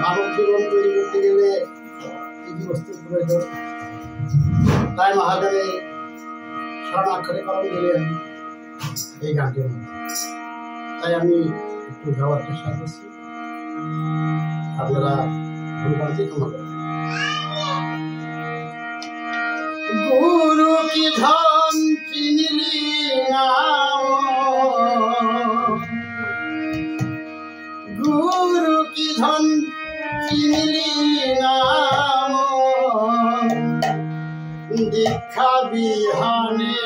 মানব জীবন তৈরি করতে গেলে কি কি বস্তুর প্রয়োজন, তাই মহাদেবে স্বর্ণাক্ষরে কলম দিলেন এই গানটির মধ্যে। তাই আমি একটু গাওয়ার চেষ্টা করছি, আপনারা ভুলভ্রান্তি ক্ষমা করবেন। গুরু কি ধন চিনিলি না, গুরু কি ধন চিনিলি না, দীক্ষা বিহানে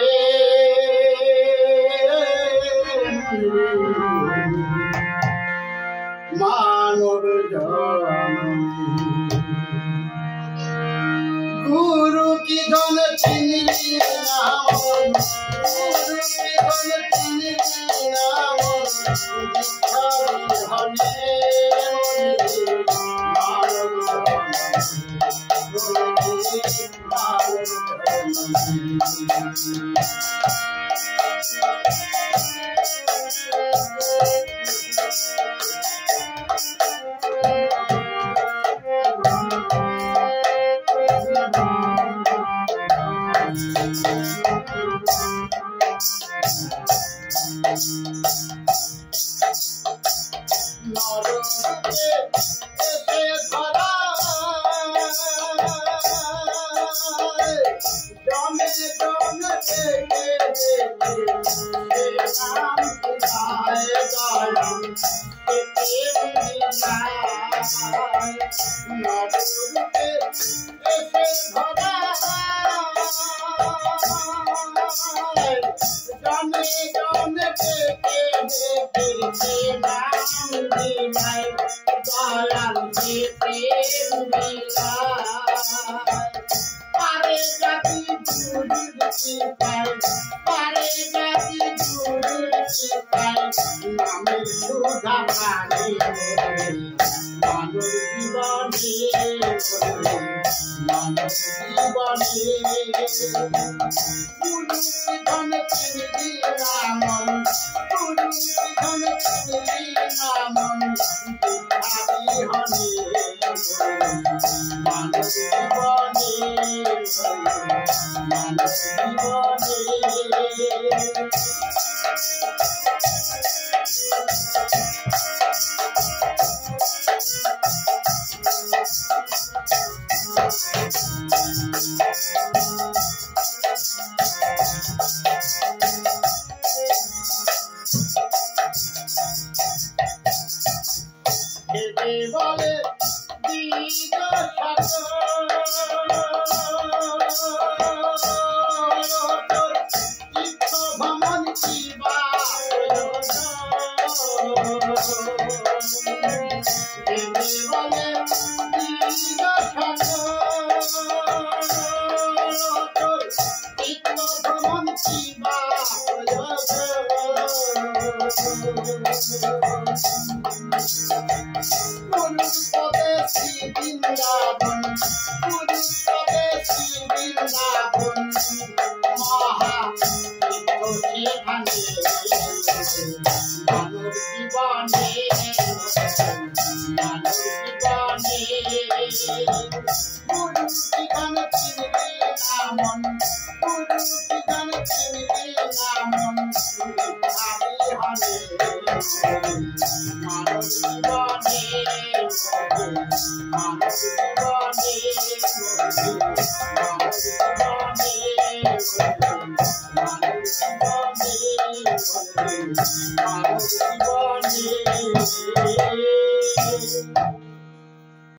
মানব জনম। गुरु की धन चिनिली नाम, गुरु की धन चिनिली नाम, दीक्षा विहने मानव Thank you.